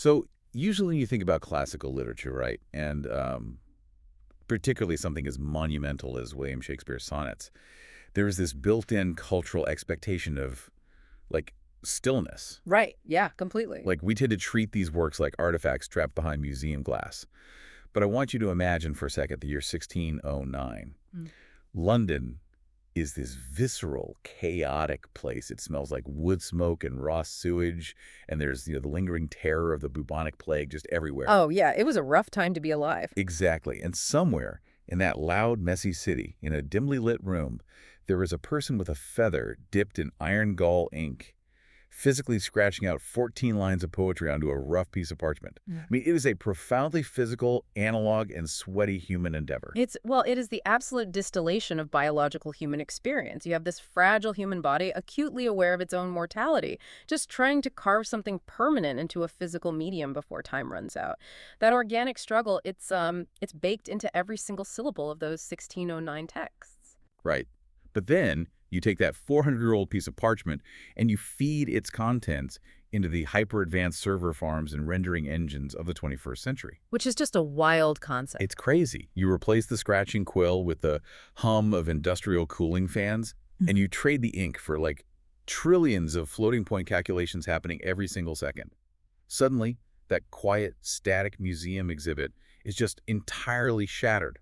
So usually when you think about classical literature, right, and particularly something as monumental as William Shakespeare's sonnets, there is this built-in cultural expectation of, like, stillness. Right. Yeah, completely. Like, we tend to treat these works like artifacts trapped behind museum glass. But I want you to imagine for a second the year 1609. Mm. London is this visceral, chaotic place. It smells like wood smoke and raw sewage, and there's, the lingering terror of the bubonic plague just everywhere. Oh, yeah. It was a rough time to be alive. Exactly. And somewhere in that loud, messy city, in a dimly lit room, there is a person with a feather dipped in iron gall ink, physically scratching out 14 lines of poetry onto a rough piece of parchment. Yeah. I mean, it is a profoundly physical, analog, and sweaty human endeavor. It is the absolute distillation of biological human experience. You have this fragile human body acutely aware of its own mortality, just trying to carve something permanent into a physical medium before time runs out. That organic struggle, it's baked into every single syllable of those 1609 texts. Right. But then you take that 400-year-old piece of parchment and you feed its contents into the hyper-advanced server farms and rendering engines of the 21st century. Which is just a wild concept. It's crazy. You replace the scratching quill with the hum of industrial cooling fans, and you trade the ink for, like, trillions of floating point calculations happening every single second. Suddenly, that quiet, static museum exhibit is just entirely shattered.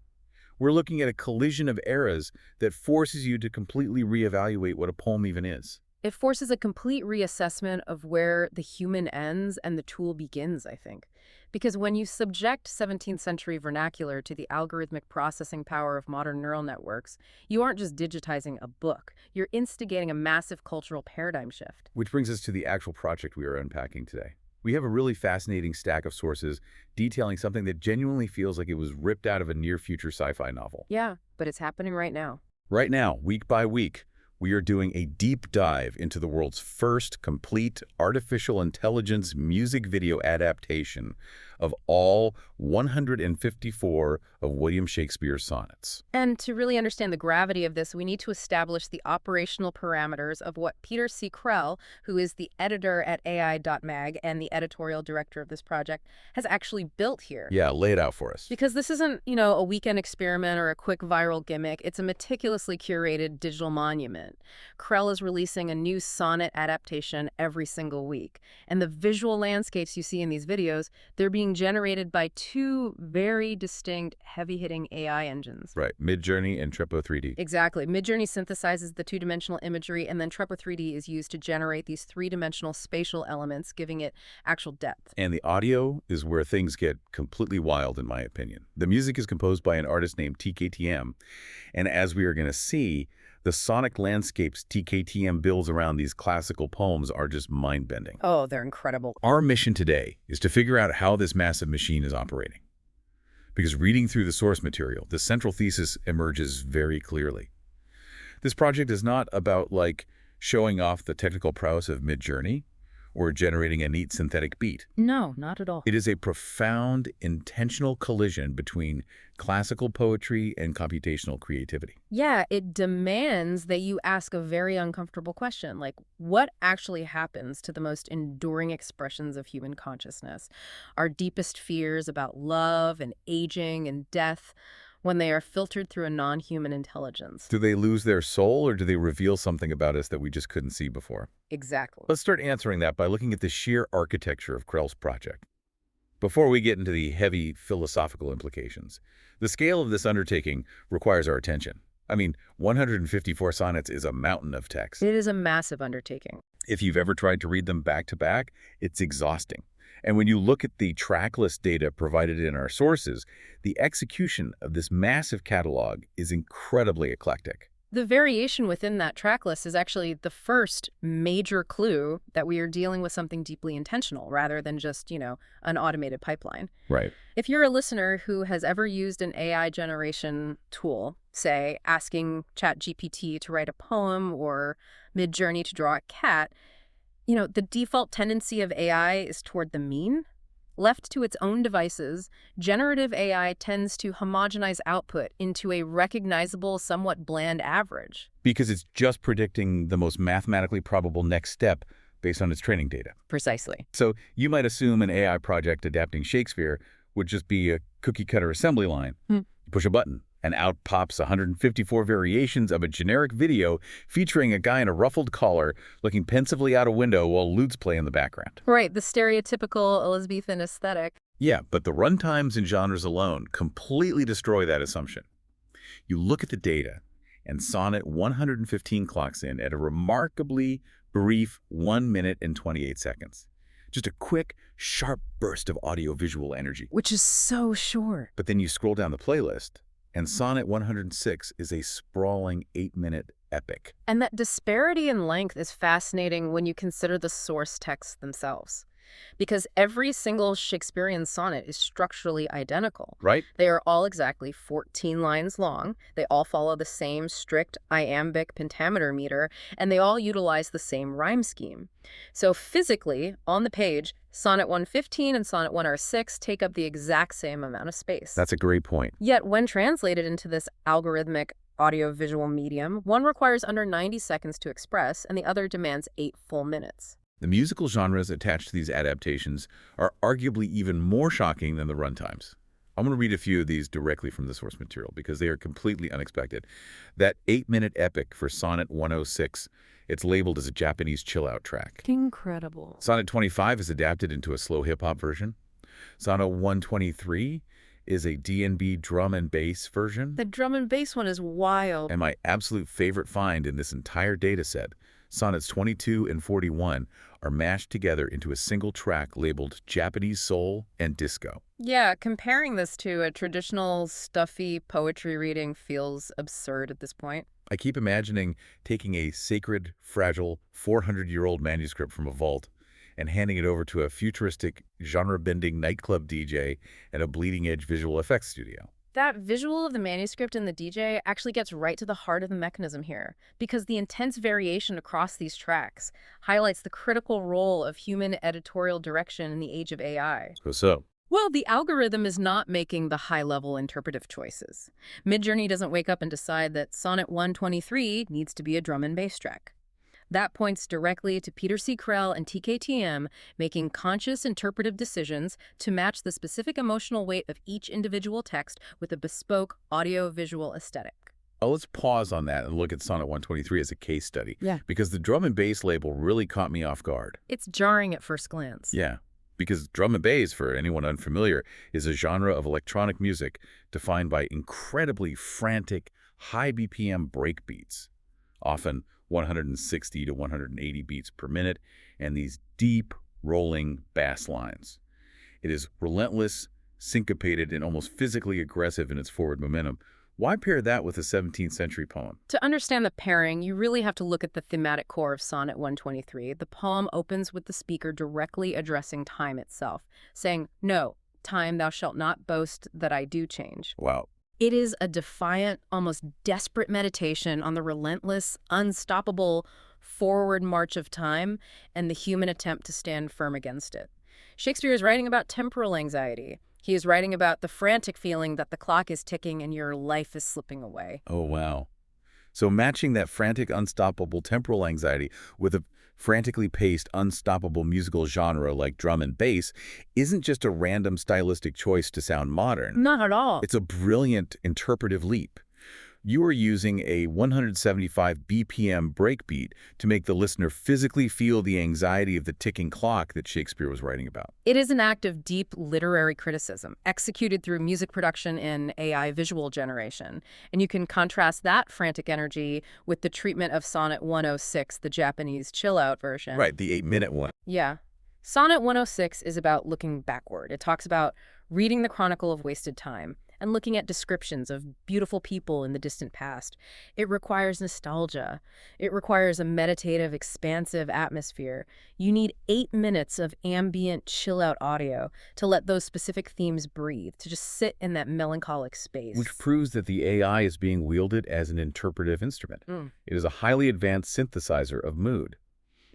We're looking at a collision of eras that forces you to completely reevaluate what a poem even is. It forces a complete reassessment of where the human ends and the tool begins, I think. Because when you subject 17th century vernacular to the algorithmic processing power of modern neural networks, you aren't just digitizing a book, you're instigating a massive cultural paradigm shift. Which brings us to the actual project we are unpacking today. We have a really fascinating stack of sources detailing something that genuinely feels like it was ripped out of a near-future sci-fi novel. Yeah, but it's happening right now. Right now, week by week, we are doing a deep dive into the world's first complete artificial intelligence music video adaptation of all 154 of William Shakespeare's sonnets. And to really understand the gravity of this, we need to establish the operational parameters of what Peter C. Krell, who is the editor at AI.MAG and the editorial director of this project, has actually built here. Yeah, lay it out for us. Because this isn't, a weekend experiment or a quick viral gimmick. It's a meticulously curated digital monument. Krell is releasing a new sonnet adaptation every single week. And the visual landscapes you see in these videos, they're being generated by two very distinct, heavy-hitting AI engines. Right, Midjourney and Trepo 3D. Exactly. Midjourney synthesizes the two-dimensional imagery, and then Trepo 3D is used to generate these three-dimensional spatial elements, giving it actual depth. And the audio is where things get completely wild, in my opinion. The music is composed by an artist named TKTM, and as we are going to see, the sonic landscapes TKTM builds around these classical poems are just mind-bending. Oh, they're incredible. Our mission today is to figure out how this massive machine is operating. Because reading through the source material, the central thesis emerges very clearly. This project is not about, like, showing off the technical prowess of Midjourney or generating a neat synthetic beat. No, not at all. It is a profound, intentional collision between classical poetry and computational creativity. Yeah, it demands that you ask a very uncomfortable question, like what actually happens to the most enduring expressions of human consciousness? Our deepest fears about love and aging and death, when they are filtered through a non-human intelligence. Do they lose their soul, or do they reveal something about us that we just couldn't see before? Exactly. Let's start answering that by looking at the sheer architecture of Krell's project. Before we get into the heavy philosophical implications, the scale of this undertaking requires our attention. I mean, 154 sonnets is a mountain of text. It is a massive undertaking. If you've ever tried to read them back to back, it's exhausting. And when you look at the track list data provided in our sources, the execution of this massive catalog is incredibly eclectic. The variation within that track list is actually the first major clue that we are dealing with something deeply intentional rather than just, an automated pipeline. Right. If you're a listener who has ever used an AI generation tool, say asking ChatGPT to write a poem or Midjourney to draw a cat, the default tendency of AI is toward the mean. Left to its own devices, generative AI tends to homogenize output into a recognizable, somewhat bland average. Because it's just predicting the most mathematically probable next step, based on its training data. Precisely. So you might assume an AI project adapting Shakespeare would just be a cookie-cutter assembly line. You push a button, and out pops 154 variations of a generic video featuring a guy in a ruffled collar looking pensively out a window while lutes play in the background. Right, the stereotypical Elizabethan aesthetic. Yeah, but the runtimes and genres alone completely destroy that assumption. You look at the data, and Sonnet 115 clocks in at a remarkably brief 1 minute and 28 seconds. Just a quick, sharp burst of audio-visual energy. Which is so short. But then you scroll down the playlist, and Sonnet 106 is a sprawling 8-minute epic. And that disparity in length is fascinating when you consider the source texts themselves. Because every single Shakespearean sonnet is structurally identical. Right? They are all exactly 14 lines long, they all follow the same strict iambic pentameter meter, and they all utilize the same rhyme scheme. So physically, on the page, Sonnet 115 and Sonnet 106 take up the exact same amount of space. That's a great point. Yet when translated into this algorithmic audio-visual medium, one requires under 90 seconds to express, and the other demands 8 full minutes. The musical genres attached to these adaptations are arguably even more shocking than the runtimes. I'm going to read a few of these directly from the source material because they are completely unexpected. That 8-minute epic for Sonnet 106, it's labeled as a Japanese chill-out track. Incredible. Sonnet 25 is adapted into a slow hip-hop version. Sonnet 123 is a D&B drum and bass version. The drum and bass one is wild. And my absolute favorite find in this entire data set, Sonnets 22 and 41 are mashed together into a single track labeled Japanese Soul and Disco. Yeah, comparing this to a traditional, stuffy poetry reading feels absurd at this point. I keep imagining taking a sacred, fragile, 400-year-old manuscript from a vault and handing it over to a futuristic, genre-bending nightclub DJ at a bleeding-edge visual effects studio. That visual of the manuscript and the DJ actually gets right to the heart of the mechanism here, because the intense variation across these tracks highlights the critical role of human editorial direction in the age of AI. So? Well, the algorithm is not making the high-level interpretive choices. Midjourney doesn't wake up and decide that Sonnet 123 needs to be a drum and bass track. That points directly to Peter C. Krell and TKTM making conscious interpretive decisions to match the specific emotional weight of each individual text with a bespoke audio-visual aesthetic. Oh, let's pause on that and look at Sonnet 123 as a case study. Yeah. Because the drum and bass label really caught me off guard. It's jarring at first glance. Yeah. Because drum and bass, for anyone unfamiliar, is a genre of electronic music defined by incredibly frantic, high BPM breakbeats, often 160 to 180 beats per minute, and these deep, rolling bass lines. It is relentless, syncopated, and almost physically aggressive in its forward momentum. Why pair that with a 17th century poem? To understand the pairing, you really have to look at the thematic core of Sonnet 123. The poem opens with the speaker directly addressing time itself, saying, "No, time, thou shalt not boast that I do change." Wow. It is a defiant, almost desperate meditation on the relentless, unstoppable forward march of time and the human attempt to stand firm against it. Shakespeare is writing about temporal anxiety. He is writing about the frantic feeling that the clock is ticking and your life is slipping away. Oh, wow. So matching that frantic, unstoppable temporal anxiety with a frantically paced, unstoppable musical genre like drum and bass isn't just a random stylistic choice to sound modern. Not at all. It's a brilliant interpretive leap. You are using a 175 BPM breakbeat to make the listener physically feel the anxiety of the ticking clock that Shakespeare was writing about. It is an act of deep literary criticism, executed through music production and AI visual generation. And you can contrast that frantic energy with the treatment of Sonnet 106, the Japanese chill-out version. Right, the 8-minute one. Yeah. Sonnet 106 is about looking backward. It talks about reading the chronicle of wasted time and looking at descriptions of beautiful people in the distant past. It requires nostalgia. It requires a meditative, expansive atmosphere. You need 8 minutes of ambient, chill-out audio to let those specific themes breathe, to just sit in that melancholic space. Which proves that the AI is being wielded as an interpretive instrument. It is a highly advanced synthesizer of mood.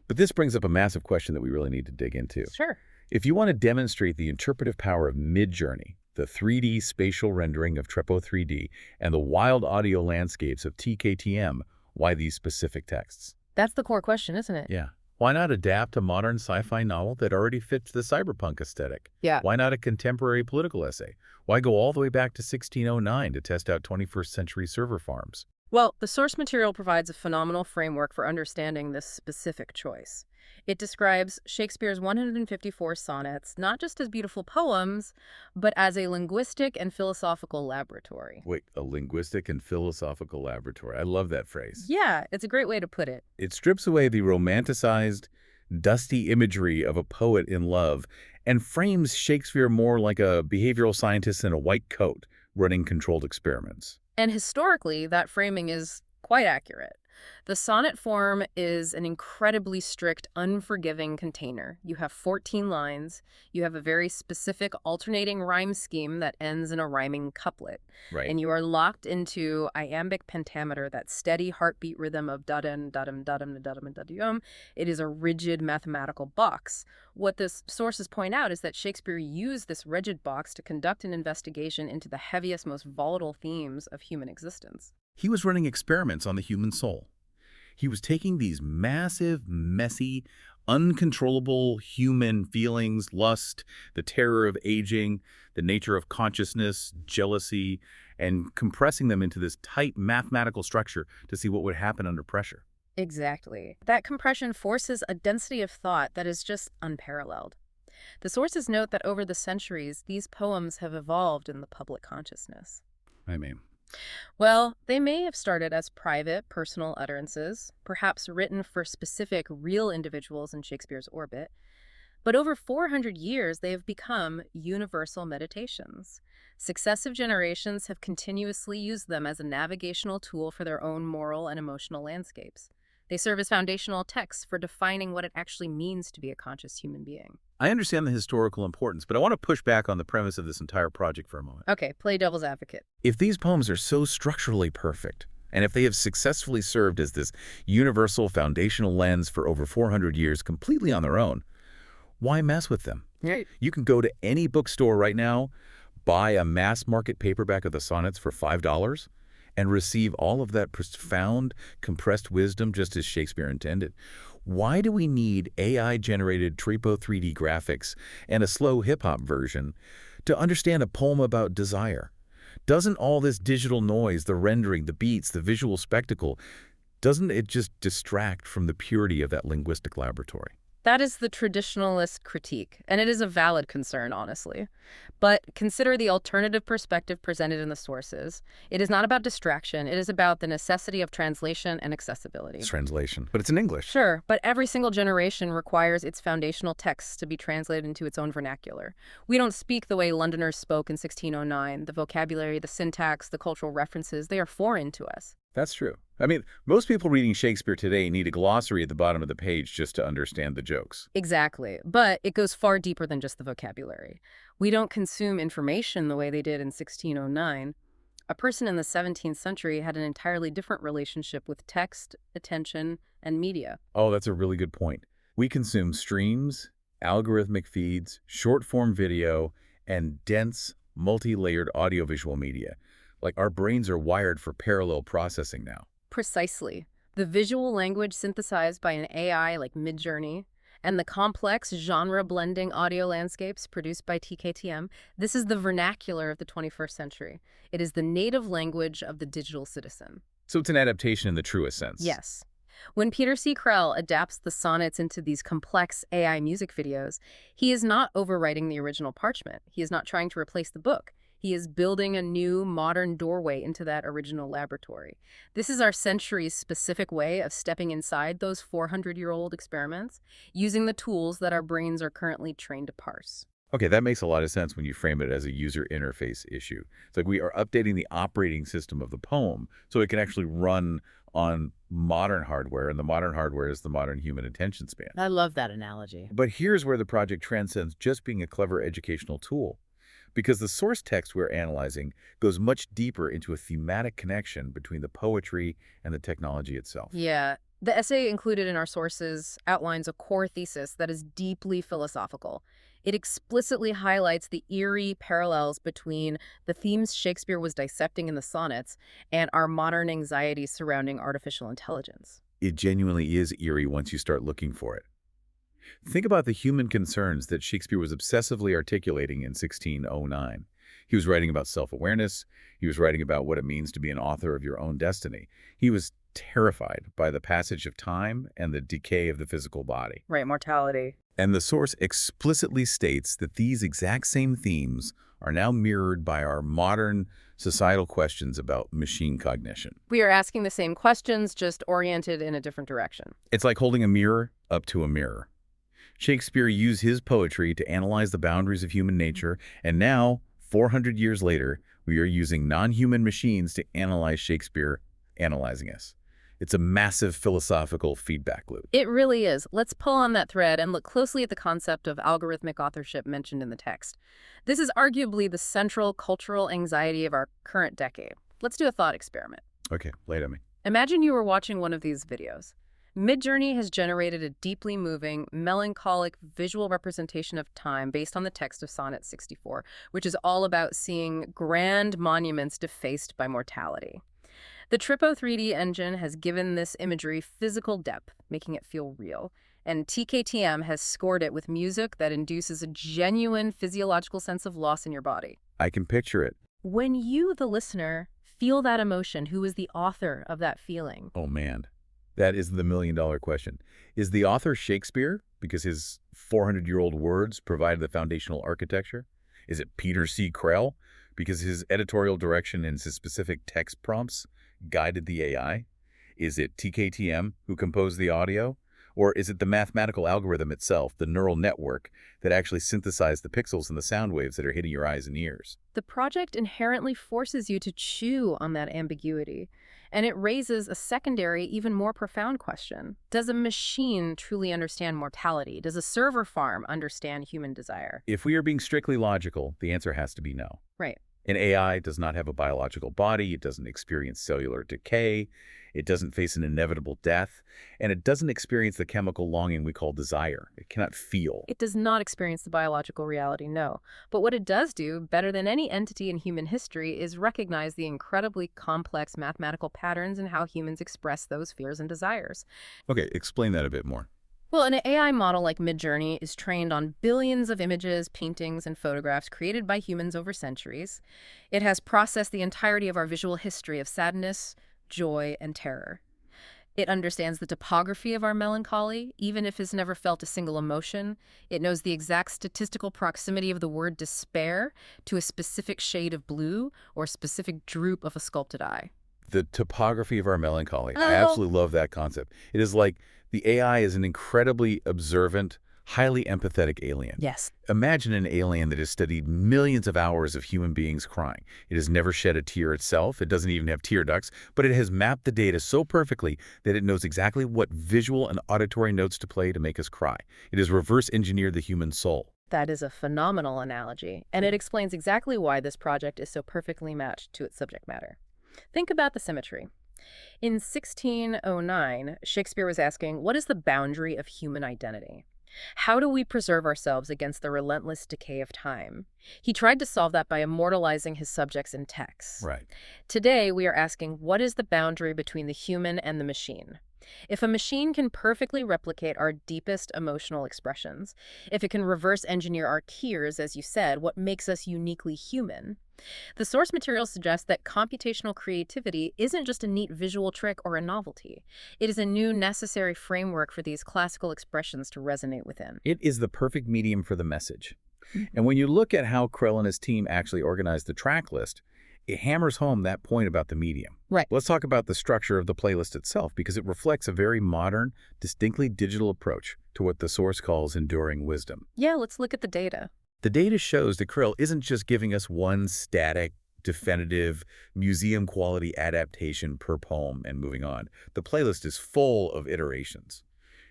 But this brings up a massive question that we really need to dig into. Sure. If you want to demonstrate the interpretive power of Midjourney, the 3D spatial rendering of Trepo 3D, and the wild audio landscapes of TKTM, why these specific texts? That's the core question, isn't it? Yeah. Why not adapt a modern sci-fi novel that already fits the cyberpunk aesthetic? Yeah. Why not a contemporary political essay? Why go all the way back to 1609 to test out 21st century server farms? Well, the source material provides a phenomenal framework for understanding this specific choice. It describes Shakespeare's 154 sonnets not just as beautiful poems, but as a linguistic and philosophical laboratory. Wait, a linguistic and philosophical laboratory. I love that phrase. Yeah, it's a great way to put it. It strips away the romanticized, dusty imagery of a poet in love and frames Shakespeare more like a behavioral scientist in a white coat running controlled experiments. And historically, that framing is quite accurate. The sonnet form is an incredibly strict, unforgiving container. You have 14 lines. You have a very specific alternating rhyme scheme that ends in a rhyming couplet. Right. And you are locked into iambic pentameter, that steady heartbeat rhythm of da-dum, da-dum, da-dum, da-dum, da-dum. It is a rigid mathematical box. What the sources point out is that Shakespeare used this rigid box to conduct an investigation into the heaviest, most volatile themes of human existence. He was running experiments on the human soul. He was taking these massive, messy, uncontrollable human feelings, lust, the terror of aging, the nature of consciousness, jealousy, and compressing them into this tight mathematical structure to see what would happen under pressure. Exactly. That compression forces a density of thought that is just unparalleled. The sources note that over the centuries, these poems have evolved in the public consciousness. I mean, Well, they may have started as private, personal utterances, perhaps written for specific, real individuals in Shakespeare's orbit, but over 400 years they have become universal meditations. Successive generations have continuously used them as a navigational tool for their own moral and emotional landscapes. They serve as foundational texts for defining what it actually means to be a conscious human being. I understand the historical importance, but I want to push back on the premise of this entire project for a moment. Okay, play devil's advocate. If these poems are so structurally perfect, and if they have successfully served as this universal foundational lens for over 400 years completely on their own, why mess with them? Right. You can go to any bookstore right now, buy a mass market paperback of the sonnets for $5, and receive all of that profound, compressed wisdom just as Shakespeare intended. Why do we need AI-generated Tripo 3D graphics and a slow hip-hop version to understand a poem about desire? Doesn't all this digital noise, the rendering, the beats, the visual spectacle, doesn't it just distract from the purity of that linguistic laboratory? That is the traditionalist critique, and it is a valid concern, honestly. But consider the alternative perspective presented in the sources. It is not about distraction. It is about the necessity of translation and accessibility. It's translation, but it's in English. Sure, but every single generation requires its foundational texts to be translated into its own vernacular. We don't speak the way Londoners spoke in 1609. The vocabulary, the syntax, the cultural references, they are foreign to us. That's true. I mean, most people reading Shakespeare today need a glossary at the bottom of the page just to understand the jokes. Exactly, but it goes far deeper than just the vocabulary. We don't consume information the way they did in 1609. A person in the 17th century had an entirely different relationship with text, attention, and media. Oh, that's a really good point. We consume streams, algorithmic feeds, short-form video, and dense, multi-layered audiovisual media. Like our brains are wired for parallel processing now. Precisely. The visual language synthesized by an AI like Midjourney and the complex genre-blending audio landscapes produced by TKTM, this is the vernacular of the 21st century. It is the native language of the digital citizen. So it's an adaptation in the truest sense. Yes. When Peter C. Krell adapts the sonnets into these complex AI music videos, he is not overwriting the original parchment. He is not trying to replace the book. He is building a new, modern doorway into that original laboratory. This is our century's specific way of stepping inside those 400-year-old experiments, using the tools that our brains are currently trained to parse. Okay, that makes a lot of sense when you frame it as a user interface issue. It's like we are updating the operating system of the poem so it can actually run on modern hardware, and the modern hardware is the modern human attention span. I love that analogy. But here's where the project transcends just being a clever educational tool. Because the source text we're analyzing goes much deeper into a thematic connection between the poetry and the technology itself. Yeah. The essay included in our sources outlines a core thesis that is deeply philosophical. It explicitly highlights the eerie parallels between the themes Shakespeare was dissecting in the sonnets and our modern anxieties surrounding artificial intelligence. It genuinely is eerie once you start looking for it. Think about the human concerns that Shakespeare was obsessively articulating in 1609. He was writing about self-awareness. He was writing about what it means to be an author of your own destiny. He was terrified by the passage of time and the decay of the physical body. Right, mortality. And the source explicitly states that these exact same themes are now mirrored by our modern societal questions about machine cognition. We are asking the same questions, just oriented in a different direction. It's like holding a mirror up to a mirror. Shakespeare used his poetry to analyze the boundaries of human nature, and now, 400 years later, we are using non-human machines to analyze Shakespeare analyzing us. It's a massive philosophical feedback loop. It really is. Let's pull on that thread and look closely at the concept of algorithmic authorship mentioned in the text. This is arguably the central cultural anxiety of our current decade. Let's do a thought experiment. Okay, lay it on me. Imagine you were watching one of these videos. Midjourney has generated a deeply moving, melancholic visual representation of time based on the text of Sonnet 64, which is all about seeing grand monuments defaced by mortality. The Trippo 3D engine has given this imagery physical depth, making it feel real, and TKTM has scored it with music that induces a genuine physiological sense of loss in your body. I can picture it. When you, the listener, feel that emotion, who is the author of that feeling? Oh, man. That is the million-dollar question. Is the author Shakespeare because his 400-year-old words provided the foundational architecture? Is it Peter C. Krell because his editorial direction and his specific text prompts guided the AI? Is it TKTM who composed the audio? Or is it the mathematical algorithm itself, the neural network, that actually synthesized the pixels and the sound waves that are hitting your eyes and ears? The project inherently forces you to chew on that ambiguity, and it raises a secondary, even more profound question. Does a machine truly understand mortality? Does a server farm understand human desire? If we are being strictly logical, the answer has to be no. Right. An AI does not have a biological body, it doesn't experience cellular decay, it doesn't face an inevitable death, and it doesn't experience the chemical longing we call desire. It cannot feel. It does not experience the biological reality, no. But what it does do, better than any entity in human history, is recognize the incredibly complex mathematical patterns in how humans express those fears and desires. Okay, explain that a bit more. Well, an AI model like Midjourney is trained on billions of images, paintings, and photographs created by humans over centuries. It has processed the entirety of our visual history of sadness, joy, and terror. It understands the topography of our melancholy, even if it's never felt a single emotion. It knows the exact statistical proximity of the word despair to a specific shade of blue or a specific droop of a sculpted eye. The topography of our melancholy. I absolutely love that concept. It is like the AI is an incredibly observant, highly empathetic alien. Yes. Imagine an alien that has studied millions of hours of human beings crying. It has never shed a tear itself. It doesn't even have tear ducts, but it has mapped the data so perfectly that it knows exactly what visual and auditory notes to play to make us cry. It has reverse engineered the human soul. That is a phenomenal analogy, and it explains exactly why this project is so perfectly matched to its subject matter. Think about the symmetry. In 1609, Shakespeare was asking, what is the boundary of human identity? How do we preserve ourselves against the relentless decay of time? He tried to solve that by immortalizing his subjects in texts. Right. Today, we are asking, what is the boundary between the human and the machine? If a machine can perfectly replicate our deepest emotional expressions, if it can reverse engineer our tears, as you said, what makes us uniquely human? The source material suggests that computational creativity isn't just a neat visual trick or a novelty. It is a new necessary framework for these classical expressions to resonate within. It is the perfect medium for the message. And when you look at how Krell and his team actually organized the track list, it hammers home that point about the medium. Right. Let's talk about the structure of the playlist itself, because it reflects a very modern, distinctly digital approach to what the source calls enduring wisdom. Yeah, let's look at the data. The data shows that Krell isn't just giving us one static, definitive, museum-quality adaptation per poem and moving on. The playlist is full of iterations.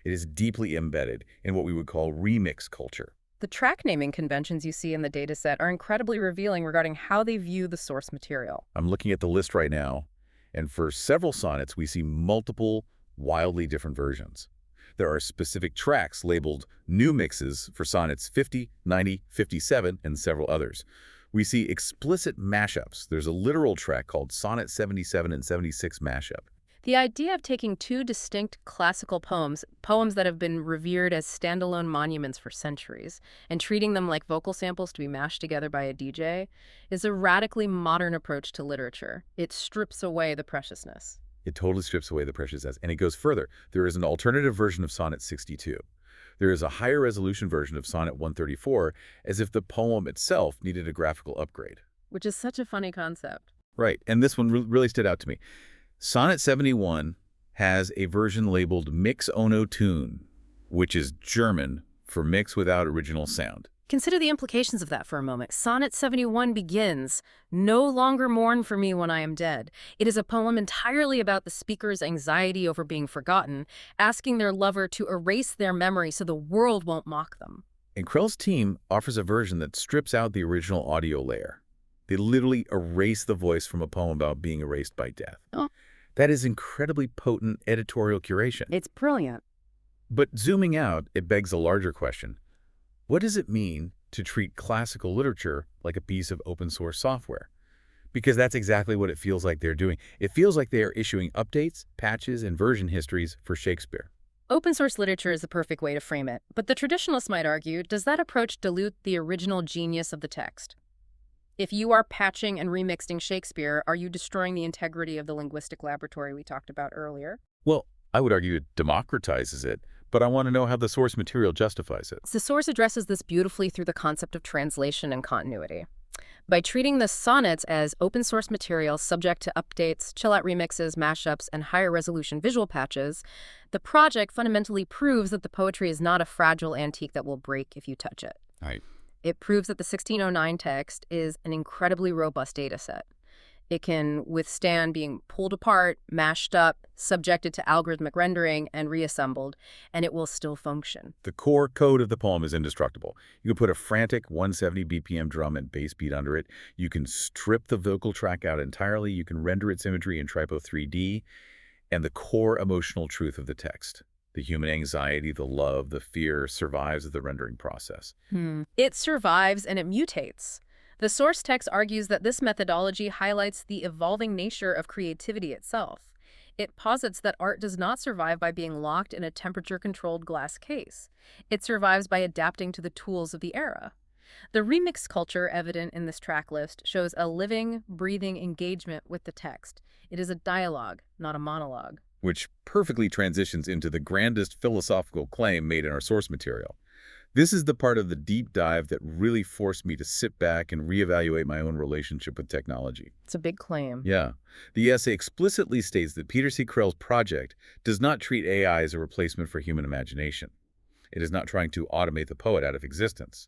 It is deeply embedded in what we would call remix culture. The track naming conventions you see in the dataset are incredibly revealing regarding how they view the source material. I'm looking at the list right now, and for several sonnets, we see multiple, wildly different versions. There are specific tracks labeled new mixes for sonnets 50, 90, 57, and several others. We see explicit mashups. There's a literal track called Sonnet 77 and 76 mashup. The idea of taking two distinct classical poems, poems that have been revered as standalone monuments for centuries, and treating them like vocal samples to be mashed together by a DJ, is a radically modern approach to literature. It strips away the preciousness. It totally strips away the preciousness. And it goes further. There is an alternative version of Sonnet 62. There is a higher resolution version of Sonnet 134, as if the poem itself needed a graphical upgrade. Which is such a funny concept. Right, and this one really stood out to me. Sonnet 71 has a version labeled Mix Ono Tune, which is German for mix without original sound. Consider the implications of that for a moment. Sonnet 71 begins, "No longer mourn for me when I am dead." It is a poem entirely about the speaker's anxiety over being forgotten, asking their lover to erase their memory so the world won't mock them. And Krell's team offers a version that strips out the original audio layer. They literally erase the voice from a poem about being erased by death. Oh. That is incredibly potent editorial curation. It's brilliant. But zooming out, it begs a larger question. What does it mean to treat classical literature like a piece of open source software? Because that's exactly what it feels like they're doing. It feels like they are issuing updates, patches, and version histories for Shakespeare. Open source literature is the perfect way to frame it, but the traditionalists might argue, does that approach dilute the original genius of the text? If you are patching and remixing Shakespeare, are you destroying the integrity of the linguistic laboratory we talked about earlier? Well, I would argue it democratizes it, but I want to know how the source material justifies it. The source addresses this beautifully through the concept of translation and continuity. By treating the sonnets as open source material subject to updates, chill-out remixes, mashups, and higher resolution visual patches, the project fundamentally proves that the poetry is not a fragile antique that will break if you touch it. Right. It proves that the 1609 text is an incredibly robust data set. It can withstand being pulled apart, mashed up, subjected to algorithmic rendering, and reassembled, and it will still function. The core code of the poem is indestructible. You can put a frantic 170 BPM drum and bass beat under it. You can strip the vocal track out entirely. You can render its imagery in Typo 3D. And the core emotional truth of the text, the human anxiety, the love, the fear, survives the rendering process. It survives and it mutates. The source text argues that this methodology highlights the evolving nature of creativity itself. It posits that art does not survive by being locked in a temperature-controlled glass case. It survives by adapting to the tools of the era. The remix culture evident in this track list shows a living, breathing engagement with the text. It is a dialogue, not a monologue. Which perfectly transitions into the grandest philosophical claim made in our source material. This is the part of the deep dive that really forced me to sit back and reevaluate my own relationship with technology. It's a big claim. Yeah. The essay explicitly states that Peter C. Krell's project does not treat AI as a replacement for human imagination. It is not trying to automate the poet out of existence.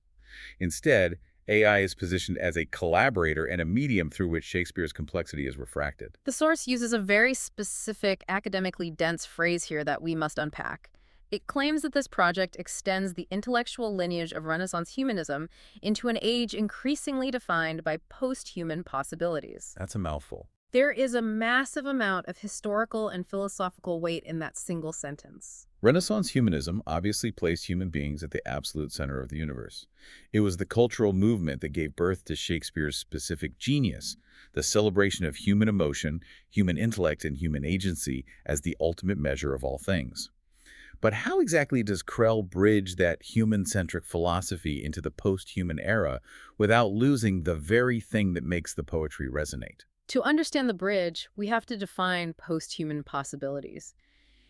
Instead, AI is positioned as a collaborator and a medium through which Shakespeare's complexity is refracted. The source uses a very specific, academically dense phrase here that we must unpack. It claims that this project extends the intellectual lineage of Renaissance humanism into an age increasingly defined by post-human possibilities. That's a mouthful. There is a massive amount of historical and philosophical weight in that single sentence. Renaissance humanism obviously placed human beings at the absolute center of the universe. It was the cultural movement that gave birth to Shakespeare's specific genius, the celebration of human emotion, human intellect, and human agency as the ultimate measure of all things. But how exactly does Krell bridge that human-centric philosophy into the post-human era without losing the very thing that makes the poetry resonate? To understand the bridge, we have to define post-human possibilities.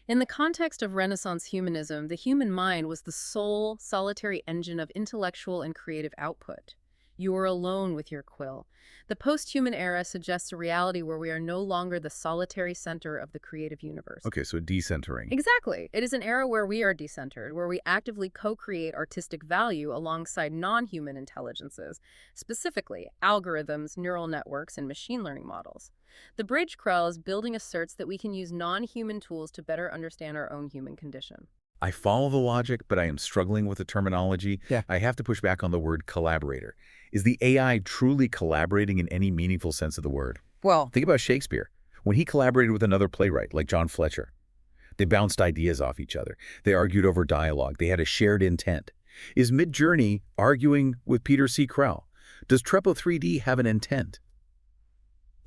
In the context of Renaissance humanism, the human mind was the sole, solitary engine of intellectual and creative output. You are alone with your quill. The post-human era suggests a reality where we are no longer the solitary center of the creative universe. Okay, so decentering. Exactly. It is an era where we are decentered, where we actively co-create artistic value alongside non-human intelligences, specifically algorithms, neural networks, and machine learning models. The bridge Krell is building asserts that we can use non-human tools to better understand our own human condition. I follow the logic, but I am struggling with the terminology. Yeah. I have to push back on the word collaborator. Is the AI truly collaborating in any meaningful sense of the word? Well, Think about Shakespeare. When he collaborated with another playwright, like John Fletcher, they bounced ideas off each other. They argued over dialogue. They had a shared intent. Is Midjourney arguing with Peter C. Krell? Does Typo 3D have an intent?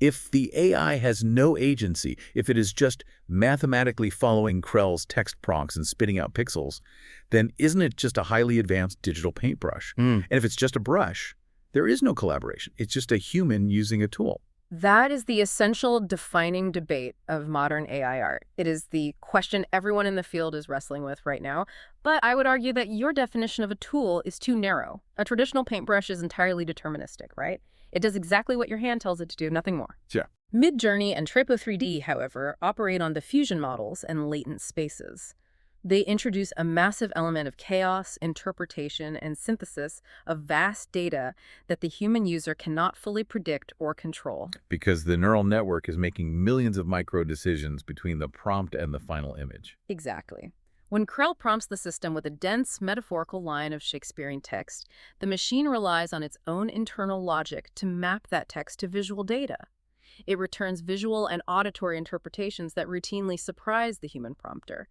If the AI has no agency, if it is just mathematically following Krell's text prompts and spitting out pixels, then isn't it just a highly advanced digital paintbrush? Mm. And if it's just a brush, there is no collaboration. It's just a human using a tool. That is the essential defining debate of modern AI art. It is the question everyone in the field is wrestling with right now. But I would argue that your definition of a tool is too narrow. A traditional paintbrush is entirely deterministic, right? It does exactly what your hand tells it to do, nothing more. Sure. Midjourney and Trapo 3D, however, operate on diffusion models and latent spaces. They introduce a massive element of chaos, interpretation, and synthesis of vast data that the human user cannot fully predict or control. Because the neural network is making millions of micro decisions between the prompt and the final image. Exactly. When Krell prompts the system with a dense, metaphorical line of Shakespearean text, the machine relies on its own internal logic to map that text to visual data. It returns visual and auditory interpretations that routinely surprise the human prompter.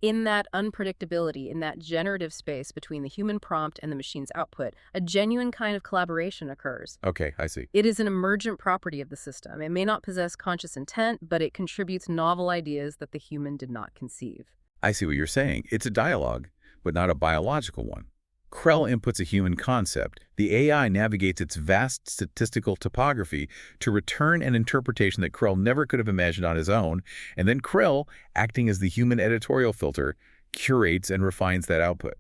In that unpredictability, in that generative space between the human prompt and the machine's output, a genuine kind of collaboration occurs. Okay, I see. It is an emergent property of the system. It may not possess conscious intent, but it contributes novel ideas that the human did not conceive. I see what you're saying. It's a dialogue, but not a biological one. Krell inputs a human concept. The AI navigates its vast statistical topography to return an interpretation that Krell never could have imagined on his own, and then Krell, acting as the human editorial filter, curates and refines that output.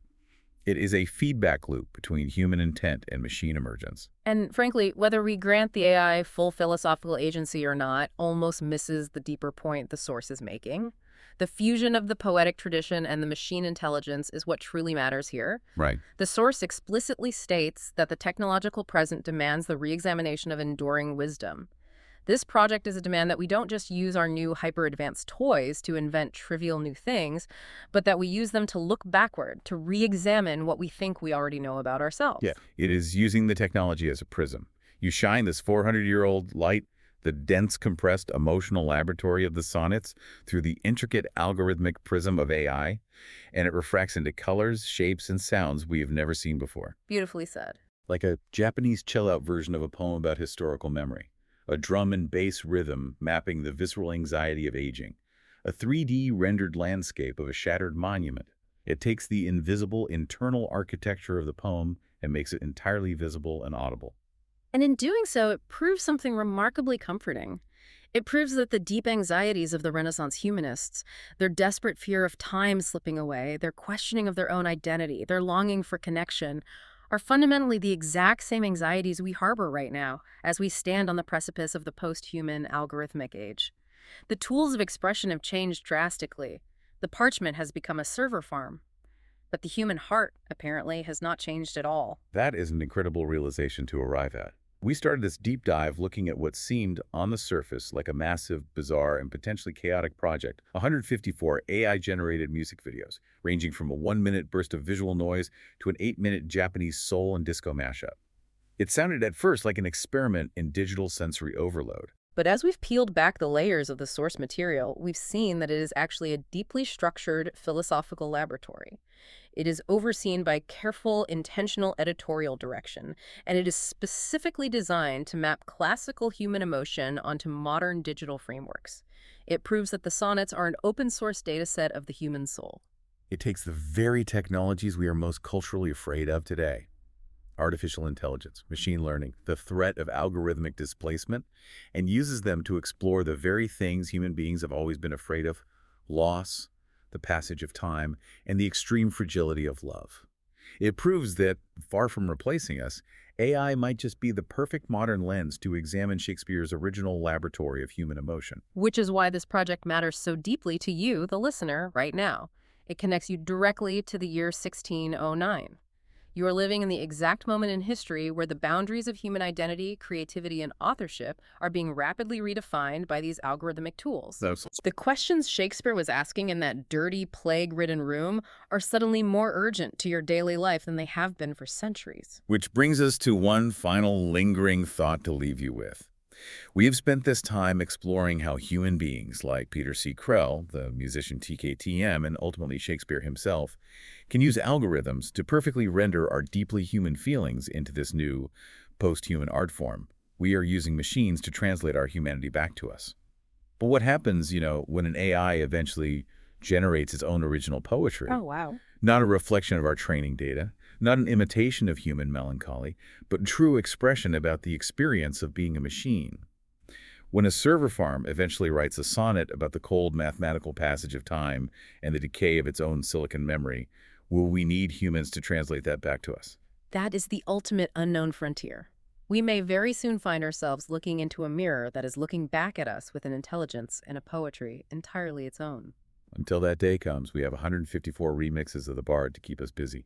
It is a feedback loop between human intent and machine emergence. And frankly, whether we grant the AI full philosophical agency or not almost misses the deeper point the source is making. The fusion of the poetic tradition and the machine intelligence is what truly matters here. Right. The source explicitly states that the technological present demands the re-examination of enduring wisdom. This project is a demand that we don't just use our new hyper-advanced toys to invent trivial new things, but that we use them to look backward, to re-examine what we think we already know about ourselves. Yeah, it is using the technology as a prism. You shine this 400-year-old light, the dense, compressed emotional laboratory of the sonnets, through the intricate algorithmic prism of AI, and it refracts into colors, shapes, and sounds we have never seen before. Beautifully said. Like a Japanese chill-out version of a poem about historical memory. A drum and bass rhythm mapping the visceral anxiety of aging. A 3D rendered landscape of a shattered monument. It takes the invisible internal architecture of the poem and makes it entirely visible and audible. And in doing so, it proves something remarkably comforting. It proves that the deep anxieties of the Renaissance humanists, their desperate fear of time slipping away, their questioning of their own identity, their longing for connection, are fundamentally the exact same anxieties we harbor right now as we stand on the precipice of the post-human algorithmic age. The tools of expression have changed drastically. The parchment has become a server farm. But the human heart, apparently, has not changed at all. That is an incredible realization to arrive at. We started this deep dive looking at what seemed, on the surface, like a massive, bizarre, and potentially chaotic project. 154 AI-generated music videos, ranging from a 1-minute burst of visual noise to an 8-minute Japanese soul and disco mashup. It sounded at first like an experiment in digital sensory overload. But as we've peeled back the layers of the source material, we've seen that it is actually a deeply structured philosophical laboratory. It is overseen by careful, intentional editorial direction, and it is specifically designed to map classical human emotion onto modern digital frameworks. It proves that the sonnets are an open-source dataset of the human soul. It takes the very technologies we are most culturally afraid of today. Artificial intelligence, machine learning, the threat of algorithmic displacement, and uses them to explore the very things human beings have always been afraid of: loss, the passage of time, and the extreme fragility of love. It proves that, far from replacing us, AI might just be the perfect modern lens to examine Shakespeare's original laboratory of human emotion. Which is why this project matters so deeply to you, the listener, right now. It connects you directly to the year 1609. You are living in the exact moment in history where the boundaries of human identity, creativity, and authorship are being rapidly redefined by these algorithmic tools. The questions Shakespeare was asking in that dirty, plague-ridden room are suddenly more urgent to your daily life than they have been for centuries. Which brings us to one final lingering thought to leave you with. We have spent this time exploring how human beings like Peter C. Krell, the musician TKTM, and ultimately Shakespeare himself, can use algorithms to perfectly render our deeply human feelings into this new post-human art form. We are using machines to translate our humanity back to us. But what happens, when an AI eventually generates its own original Oh, poetry? wow. Not a reflection of our training data, not an imitation of human melancholy, but true expression about the experience of being a machine. When a server farm eventually writes a sonnet about the cold mathematical passage of time and the decay of its own silicon memory, will we need humans to translate that back to us? That is the ultimate unknown frontier. We may very soon find ourselves looking into a mirror that is looking back at us with an intelligence and a poetry entirely its own. Until that day comes, we have 154 remixes of the Bard to keep us busy.